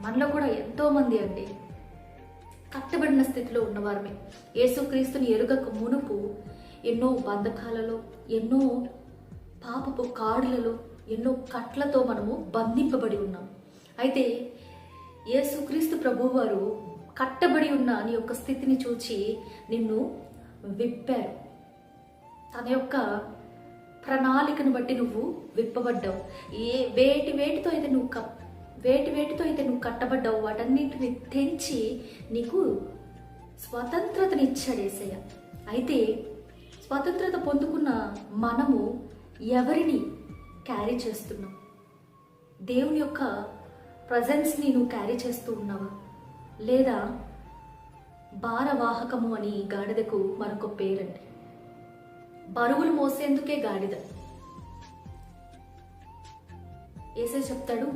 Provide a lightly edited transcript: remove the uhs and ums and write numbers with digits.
మనలో కూడా ఎంతోమంది అండి కట్టబడిన స్థితిలో ఉన్నవారమే. యేసుక్రీస్తుని ఎరుగక మునుపు ఎన్నో బంధకాలలో, ఎన్నో పాపపు కాడులలో, ఎన్నో కట్లతో మనము బంధింపబడి ఉన్నాం. అయితే యేసుక్రీస్తు ప్రభువారు కట్టబడి ఉన్న నీ యొక్క స్థితిని చూచి నిన్ను విప్పారు. తన యొక్క ప్రణాళికను బట్టి నువ్వు విప్పబడ్డావు. వేటితో అయితే నువ్వు కట్టబడ్డావు వాటన్నిటిని తెంచి నీకు స్వతంత్రతని ఇచ్చాడు యేసయ్య. అయితే స్వతంత్రత పొందుకున్న మనము ఎవరిని క్యారీ చేస్తున్నాం? దేవుని యొక్క ప్రజెన్స్ని నువ్వు క్యారీ చేస్తూ ఉన్నావా? లేదా భారవాహకము అని గాడిదకు మరొక పేరండి. బరువులు మోసేందుకే గాడిద. యేసయ్య చెప్తాడు,